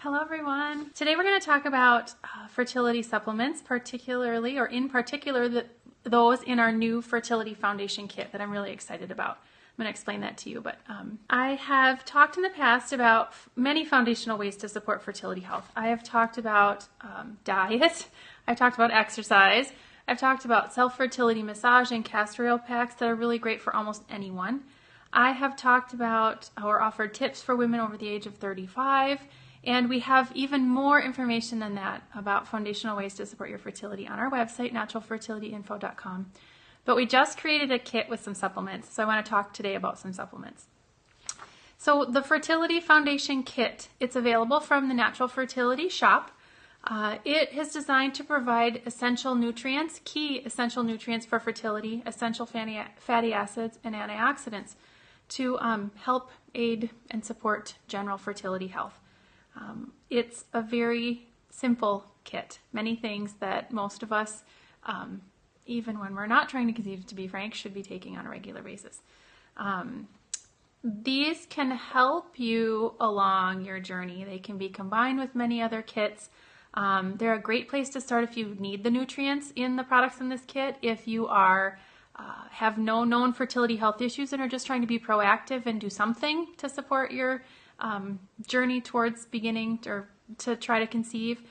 Hello everyone. Today we're going to talk about fertility supplements, particularly, or in particular, those in our new Fertility Foundation Kit that I'm really excited about. I'm going to explain that to you, but I have talked in the past about many foundational ways to support fertility health. I have talked about diet, I've talked about exercise, I've talked about self-fertility massage and castor oil packs that are really great for almost anyone. I have talked about or offered tips for women over the age of 35, and we have even more information than that about foundational ways to support your fertility on our website, naturalfertilityinfo.com. But we just created a kit with some supplements, so I want to talk today about some supplements. So the Fertility Foundation Kit, it's available from the Natural Fertility shop. It is designed to provide essential nutrients, key essential nutrients for fertility, essential fatty acids, and antioxidants to help aid and support general fertility health. It's a very simple kit. Many things that most of us, even when we're not trying to conceive, to be frank, should be taking on a regular basis. These can help you along your journey. They can be combined with many other kits. They're a great place to start if you need the nutrients in the products in this kit. If you are have no known fertility health issues and are just trying to be proactive and do something to support your journey towards beginning or to try to conceive,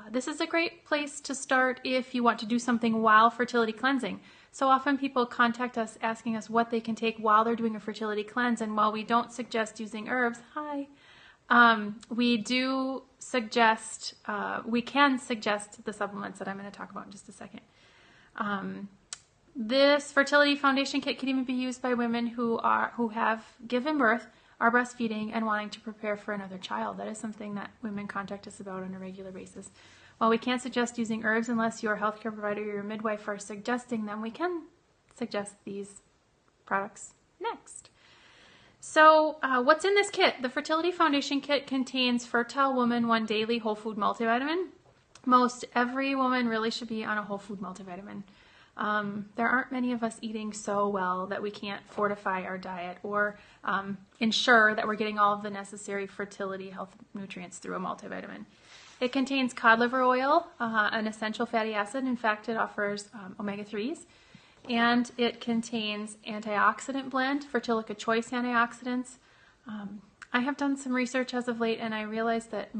this is a great place to start if you want to do something while fertility cleansing. So often people contact us asking us what they can take while they're doing a fertility cleanse, and while we don't suggest using herbs, we do suggest, we can suggest the supplements that I'm going to talk about in just a second. This Fertility Foundation Kit can even be used by women who have given birth, are breastfeeding, and wanting to prepare for another child. That is something that women contact us about on a regular basis. While we can't suggest using herbs unless your healthcare provider or your midwife are suggesting them, we can suggest these products next. So what's in this kit? The Fertility Foundation Kit contains Fertile Woman 1 Daily Whole Food Multivitamin. Most every woman really should be on a whole food multivitamin. There aren't many of us eating so well that we can't fortify our diet or ensure that we're getting all of the necessary fertility health nutrients through a multivitamin. It contains cod liver oil, an essential fatty acid. In fact, it offers omega-3s. And it contains antioxidant blend, Fertilica Choice antioxidants. I have done some research as of late, and I realized that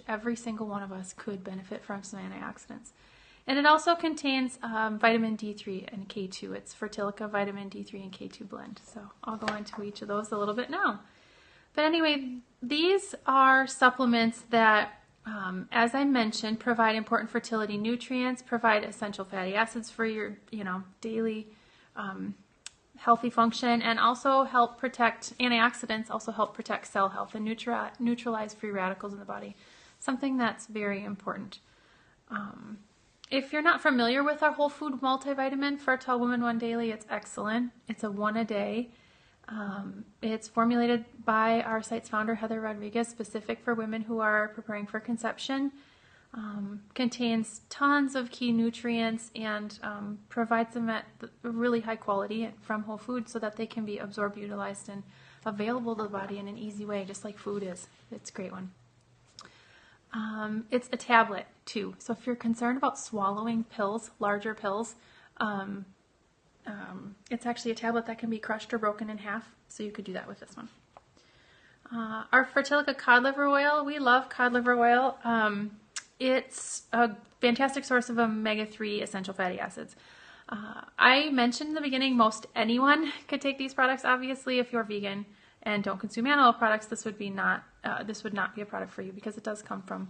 every single one of us could benefit from some antioxidants. And it also contains vitamin D3 and K2. It's Fertilica vitamin D3 and K2 blend. So I'll go into each of those a little bit now. But anyway, these are supplements that, as I mentioned, provide important fertility nutrients, provide essential fatty acids for your, daily healthy function, and also help protect, antioxidants also help protect cell health and neutralize free radicals in the body. Something that's very important. If you're not familiar with our whole food multivitamin, Fertile Woman 1 Daily, it's excellent. It's a 1 a day. It's formulated by our site's founder, Heather Rodriguez, specific for women who are preparing for conception. Contains tons of key nutrients and provides them at really high quality from whole food so that they can be absorbed, utilized, and available to the body in an easy way, just like food is. It's a great one. It's a tablet too, so if you're concerned about swallowing pills, larger pills, it's actually a tablet that can be crushed or broken in half, so you could do that with this one. Our Fertilica Cod Liver Oil, we love cod liver oil. It's a fantastic source of omega-3 essential fatty acids. I mentioned in the beginning most anyone could take these products. Obviously, if you're vegan and don't consume animal products, this would not be a product for you because it does come from,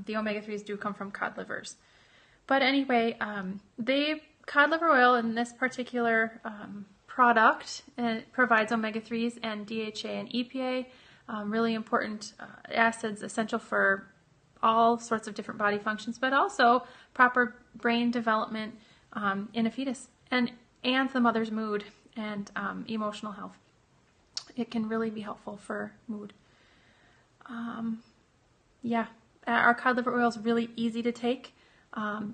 the omega-3s do come from cod livers. But anyway, cod liver oil in this particular product, it provides omega-3s and DHA and EPA, really important acids essential for all sorts of different body functions, but also proper brain development in a fetus and the mother's mood and emotional health. It can really be helpful for mood. Our cod liver oil is really easy to take.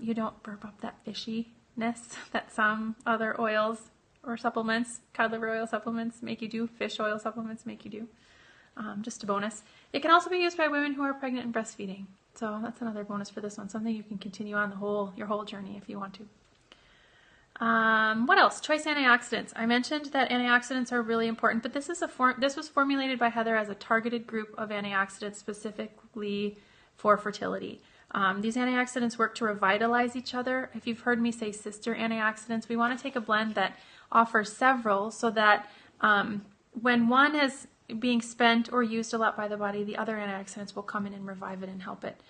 You don't burp up that fishiness that some other oils or supplements, cod liver oil supplements make you do, fish oil supplements make you do. just a bonus. It can also be used by women who are pregnant and breastfeeding. So that's another bonus for this one, something you can continue on your whole journey if you want to. What else? Choice antioxidants. I mentioned that antioxidants are really important, but this was formulated by Heather as a targeted group of antioxidants specifically for fertility. These antioxidants work to revitalize each other. If you've heard me say sister antioxidants, we want to take a blend that offers several so that when one is being spent or used a lot by the body, the other antioxidants will come in and revive it and help it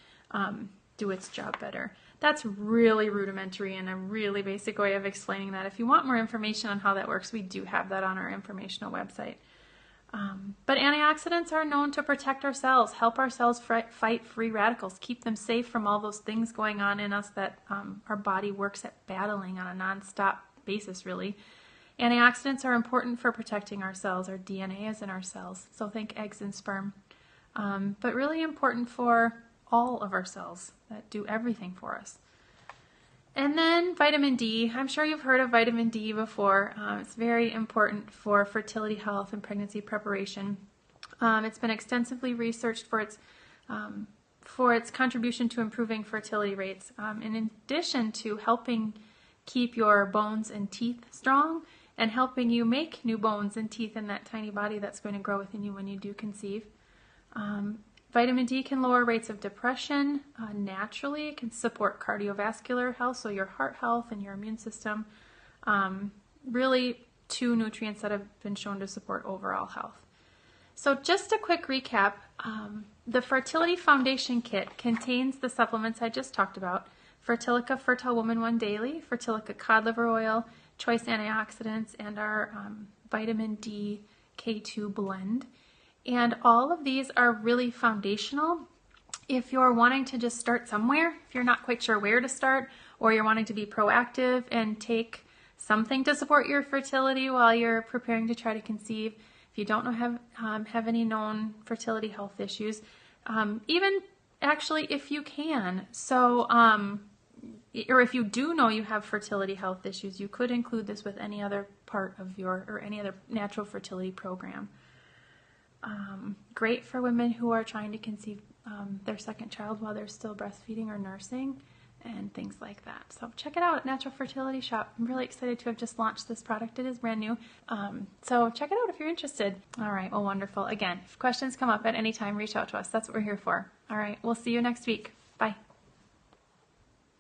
do its job better. That's really rudimentary and a really basic way of explaining that. If you want more information on how that works, we do have that on our informational website. But antioxidants are known to protect our cells, help our cells fight free radicals, keep them safe from all those things going on in us that our body works at battling on a nonstop basis, really. Antioxidants are important for protecting our cells. Our DNA is in our cells, so think eggs and sperm. But really important for all of our cells that do everything for us. And then vitamin D. I'm sure you've heard of vitamin D before. It's very important for fertility health and pregnancy preparation. It's been extensively researched for its contribution to improving fertility rates. In addition to helping keep your bones and teeth strong and helping you make new bones and teeth in that tiny body that's going to grow within you when you do conceive. Vitamin D can lower rates of depression naturally. It can support cardiovascular health, so your heart health and your immune system. Really, two nutrients that have been shown to support overall health. So just a quick recap, the Fertility Foundation Kit contains the supplements I just talked about: Fertilica Fertile Woman 1 Daily, Fertilica Cod Liver Oil, Choice Antioxidants, and our Vitamin D K2 blend. And all of these are really foundational if you're wanting to just start somewhere, if you're not quite sure where to start, or you're wanting to be proactive and take something to support your fertility while you're preparing to try to conceive. If you don't have any known fertility health issues, even actually if you can. So, or if you do know you have fertility health issues, you could include this with any other part of or any other natural fertility program. Great for women who are trying to conceive their second child while they're still breastfeeding or nursing and things like that. So check it out at Natural Fertility Shop. I'm really excited to have just launched this product. It is brand new. So check it out if you're interested. All right. Well, wonderful. Again, if questions come up at any time, reach out to us. That's what we're here for. All right. We'll see you next week. Bye.